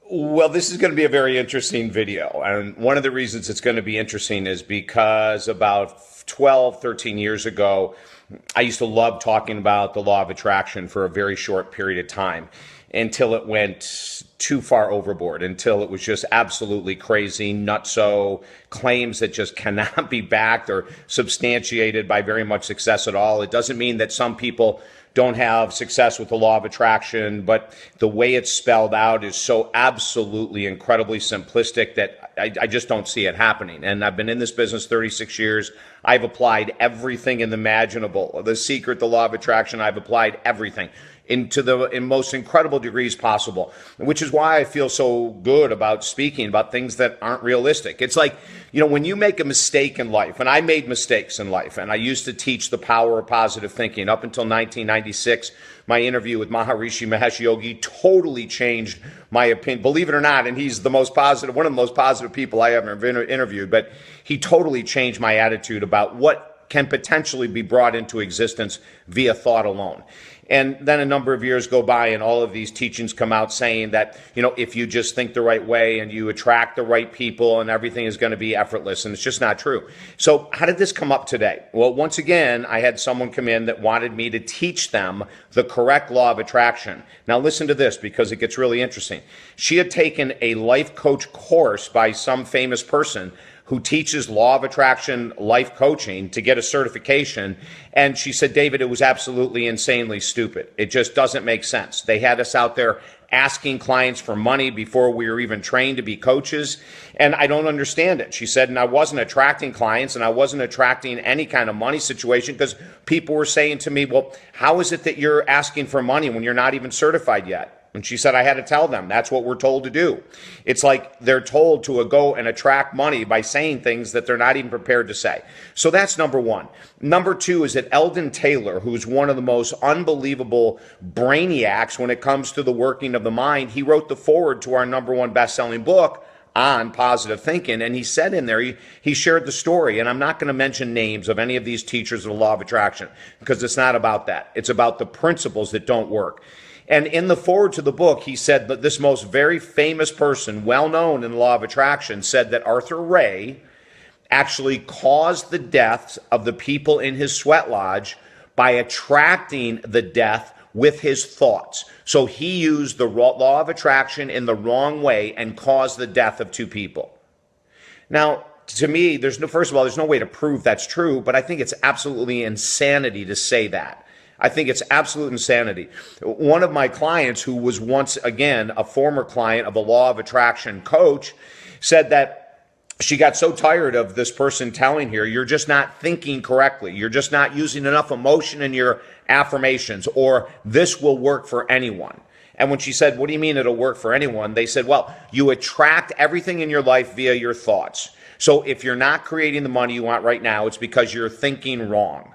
Well, this is going to be a very interesting video. And one of the reasons it's going to be interesting is because about 12, 13 years ago, I used to love talking about the law of attraction for a very short period of time until it went too far overboard, until it was just absolutely crazy, nutso, claims that just cannot be backed or substantiated by very much success at all. It doesn't mean that some people don't have success with the law of attraction, but the way it's spelled out is so absolutely incredibly simplistic that I just don't see it happening. And I've been in this business 36 years. I've applied everything in the imaginable. The secret, the law of attraction, I've applied everything into the in most incredible degrees possible, which is why I feel so good about speaking about things that aren't realistic. It's like, when you make a mistake in life, and I made mistakes in life, and I used to teach the power of positive thinking up until 1996. My interview with Maharishi Mahesh Yogi totally changed my opinion, believe it or not, and he's the most positive, one of the most positive people I ever interviewed, but he totally changed my attitude about what can potentially be brought into existence via thought alone. And then a number of years go by and all of these teachings come out saying that, if you just think the right way and you attract the right people and everything is going to be effortless. And it's just not true. So how did this come up today? Well, once again, I had someone come in that wanted me to teach them the correct law of attraction. Now listen to this because it gets really interesting. She had taken a life coach course by some famous person who teaches law of attraction life coaching to get a certification. And she said, David, it was absolutely insanely stupid. It just doesn't make sense. They had us out there asking clients for money before we were even trained to be coaches. And I don't understand it. She said, and I wasn't attracting clients and I wasn't attracting any kind of money situation because people were saying to me, well, how is it that you're asking for money when you're not even certified yet? And she said, I had to tell them that's what we're told to do. It's like they're told to go and attract money by saying things that they're not even prepared to say. So that's number one. Number two is that Eldon Taylor, who's one of the most unbelievable brainiacs when it comes to the working of the mind, he wrote the foreword to our number one best-selling book on positive thinking. And he said in there, he shared the story, and I'm not going to mention names of any of these teachers of the law of attraction because it's not about that. It's about the principles that don't work. And in the foreword to the book, he said that this most very famous person, well known in the law of attraction, said that Arthur Ray actually caused the deaths of the people in his sweat lodge by attracting the death with his thoughts. So he used the law of attraction in the wrong way and caused the death of two people. Now, to me, first of all, there's no way to prove that's true, but I think it's absolutely insanity to say that. I think it's absolute insanity. One of my clients, who was once again a former client of a law of attraction coach, said that she got so tired of this person telling her, you're just not thinking correctly. You're just not using enough emotion in your affirmations, or this will work for anyone. And when she said, what do you mean it'll work for anyone? They said, well, you attract everything in your life via your thoughts. So if you're not creating the money you want right now, it's because you're thinking wrong.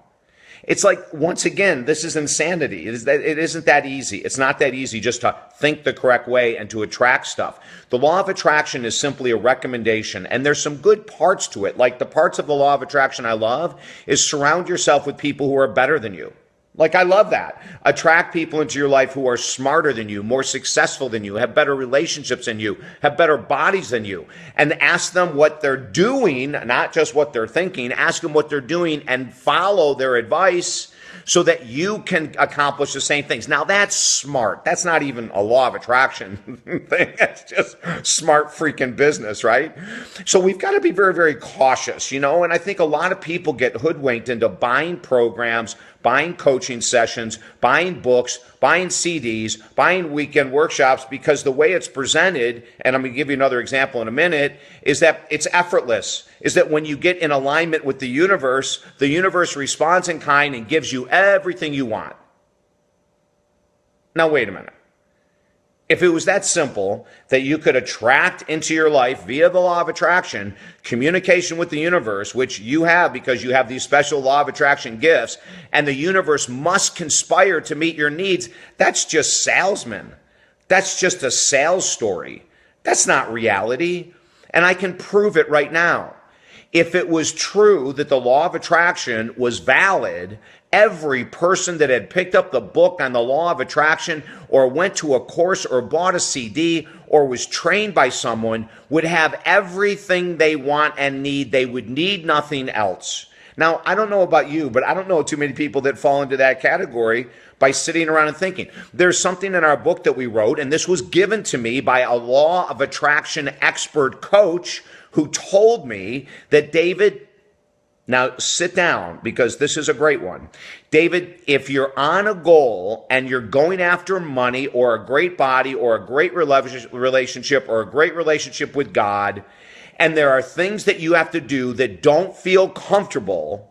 It's like, once again, this is insanity. It isn't that easy. It's not that easy just to think the correct way and to attract stuff. The law of attraction is simply a recommendation, and there's some good parts to it. Like the parts of the law of attraction I love is surround yourself with people who are better than you. Like, I love that. Attract people into your life who are smarter than you, more successful than you, have better relationships than you, have better bodies than you, and ask them what they're doing, not just what they're thinking. Ask them what they're doing and follow their advice so that you can accomplish the same things. Now, that's smart. That's not even a law of attraction thing. That's just smart freaking business, right? So we've got to be very, very cautious, and I think a lot of people get hoodwinked into buying programs, buying coaching sessions, buying books, buying CDs, buying weekend workshops, because the way it's presented, and I'm going to give you another example in a minute, is that it's effortless. Is that when you get in alignment with the universe responds in kind and gives you everything you want. Now, wait a minute. If it was that simple that you could attract into your life via the law of attraction, communication with the universe, which you have because you have these special law of attraction gifts, and the universe must conspire to meet your needs, that's just salesman. That's just a sales story. That's not reality. And I can prove it right now. If it was true that the law of attraction was valid every person that had picked up the book on the law of attraction or went to a course or bought a CD or was trained by someone would have everything they want and need. They would need nothing else. Now, I don't know about you, but I don't know too many people that fall into that category by sitting around and thinking. There's something in our book that we wrote, and this was given to me by a law of attraction expert coach who told me that, David, now sit down because this is a great one. David, if you're on a goal and you're going after money or a great body or a great relationship or a great relationship with God, and there are things that you have to do that don't feel comfortable,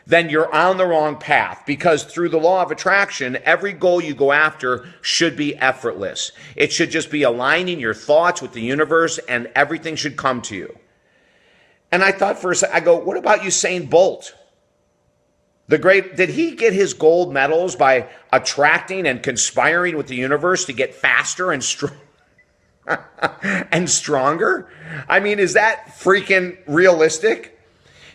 then you're on the wrong path, because through the law of attraction, every goal you go after should be effortless. It should just be aligning your thoughts with the universe and everything should come to you. And I thought for a second, I go, what about Usain Bolt? Did he get his gold medals by attracting and conspiring with the universe to get faster and and stronger? I mean, is that freaking realistic?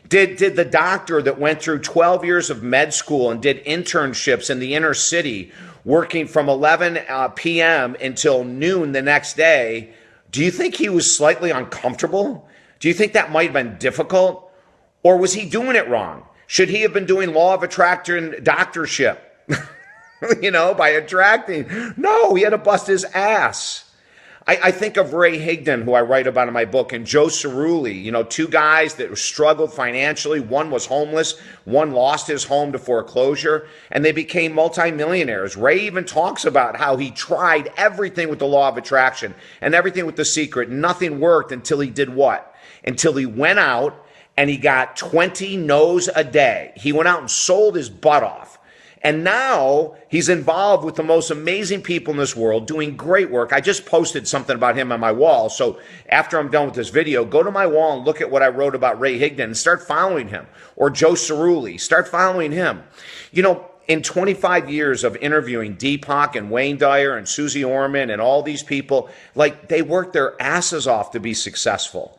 Did the doctor that went through 12 years of med school and did internships in the inner city, working from 11 p.m. until noon the next day, do you think he was slightly uncomfortable? Do you think that might have been difficult? Or was he doing it wrong? Should he have been doing law of attraction doctorship, by attracting? No, he had to bust his ass. I think of Ray Higdon, who I write about in my book, and Joe Cerulli, two guys that struggled financially. One was homeless. One lost his home to foreclosure, and they became multimillionaires. Ray even talks about how he tried everything with the law of attraction and everything with The Secret. Nothing worked until he did what? Until he went out and he got 20 no's a day. He went out and sold his butt off. And now he's involved with the most amazing people in this world, doing great work. I just posted something about him on my wall. So after I'm done with this video, go to my wall and look at what I wrote about Ray Higdon and start following him. Or Joe Cerulli, start following him. In 25 years of interviewing Deepak and Wayne Dyer and Susie Orman and all these people, they worked their asses off to be successful.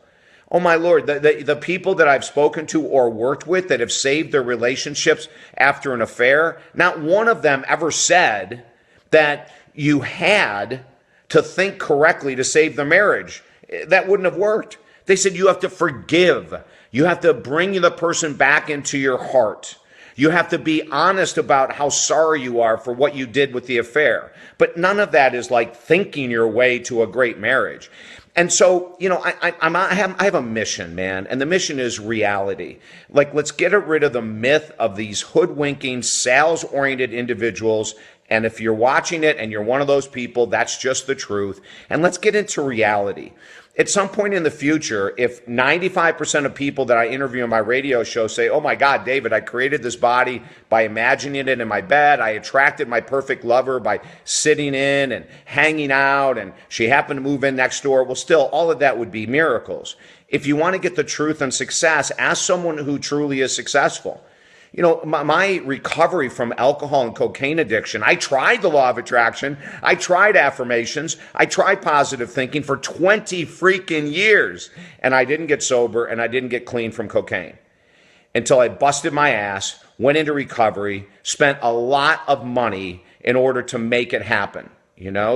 Oh my Lord, the people that I've spoken to or worked with that have saved their relationships after an affair, not one of them ever said that you had to think correctly to save the marriage. That wouldn't have worked. They said you have to forgive. You have to bring the person back into your heart. You have to be honest about how sorry you are for what you did with the affair. But none of that is like thinking your way to a great marriage. And so, I have a mission, man, and the mission is reality. Let's get rid of the myth of these hoodwinking, sales-oriented individuals. And if you're watching it and you're one of those people, that's just the truth. And let's get into reality. At some point in the future, if 95% of people that I interview on my radio show say, oh my God, David, I created this body by imagining it in my bed. I attracted my perfect lover by sitting in and hanging out, and she happened to move in next door. Well, still, all of that would be miracles. If you want to get the truth and success, ask someone who truly is successful. My recovery from alcohol and cocaine addiction, I tried the law of attraction. I tried affirmations. I tried positive thinking for 20 freaking years. And I didn't get sober and I didn't get clean from cocaine until I busted my ass, went into recovery, spent a lot of money in order to make it happen.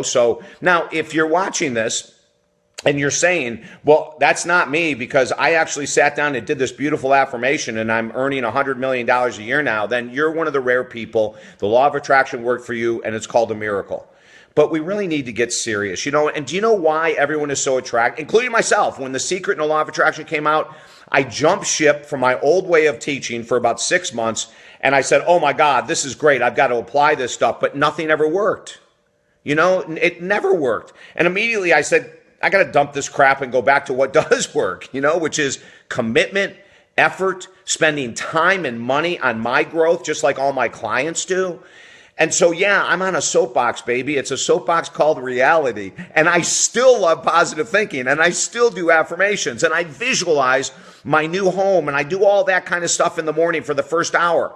So now if you're watching this, and you're saying, well, that's not me because I actually sat down and did this beautiful affirmation and I'm earning $100 million a year now, then you're one of the rare people. The law of attraction worked for you and it's called a miracle. But we really need to get serious, and do you know why everyone is so attracted, including myself? When The Secret and the law of attraction came out, I jumped ship from my old way of teaching for about 6 months and I said, oh my God, this is great. I've got to apply this stuff, but nothing ever worked. It never worked. And immediately I said, I got to dump this crap and go back to what does work, which is commitment, effort, spending time and money on my growth, just like all my clients do. And so, yeah, I'm on a soapbox, baby. It's a soapbox called reality. And I still love positive thinking and I still do affirmations and I visualize my new home and I do all that kind of stuff in the morning for the first hour.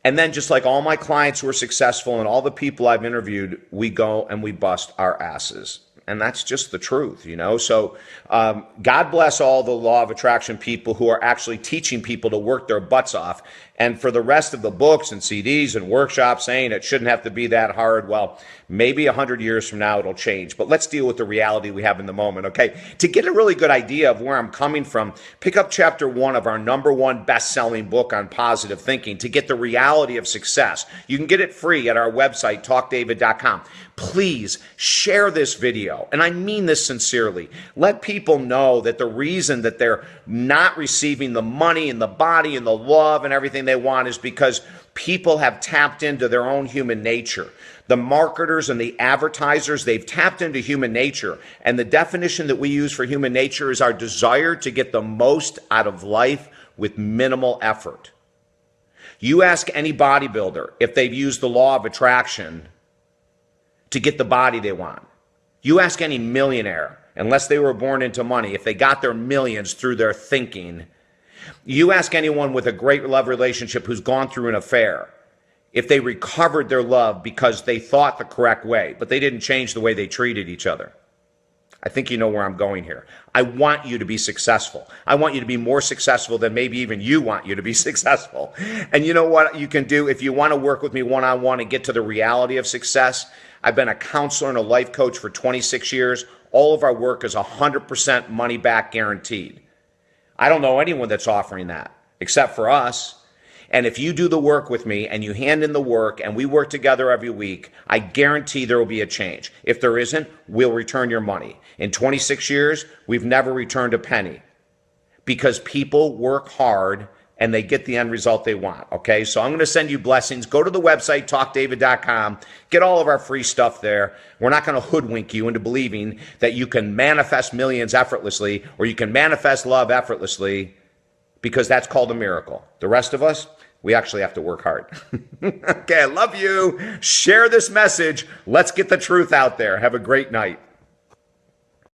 And then just like all my clients who are successful and all the people I've interviewed, we go and we bust our asses. and that's just the truth, So God bless all the law of attraction people who are actually teaching people to work their butts off. And for the rest of the books and CDs and workshops saying it shouldn't have to be that hard, well, maybe 100 years from now it'll change. But let's deal with the reality we have in the moment, okay? To get a really good idea of where I'm coming from, pick up chapter 1 of our #1 best-selling book on positive thinking to get the reality of success. You can get it free at our website, talkdavid.com. Please share this video, and I mean this sincerely. Let people know that the reason that they're not receiving the money and the body and the love and everything they want is because people have tapped into their own human nature. The marketers and the advertisers, they've tapped into human nature. And the definition that we use for human nature is our desire to get the most out of life with minimal effort. You ask any bodybuilder if they've used the law of attraction to get the body they want. You ask any millionaire, unless they were born into money, if they got their millions through their thinking. You ask anyone with a great love relationship who's gone through an affair, if they recovered their love because they thought the correct way, but they didn't change the way they treated each other. I think you know where I'm going here. I want you to be successful. I want you to be more successful than maybe even you want you to be successful. And you know what you can do if you want to work with me one-on-one and get to the reality of success? I've been a counselor and a life coach for 26 years. All of our work is 100% money back guaranteed. I don't know anyone that's offering that except for us. And if you do the work with me and you hand in the work and we work together every week, I guarantee there will be a change. If there isn't, we'll return your money. In 26 years, we've never returned a penny because people work hard and they get the end result they want, okay? So I'm going to send you blessings. Go to the website, talkdavid.com. Get all of our free stuff there. We're not going to hoodwink you into believing that you can manifest millions effortlessly or you can manifest love effortlessly because that's called a miracle. The rest of us, we actually have to work hard. Okay, I love you. Share this message. Let's get the truth out there. Have a great night.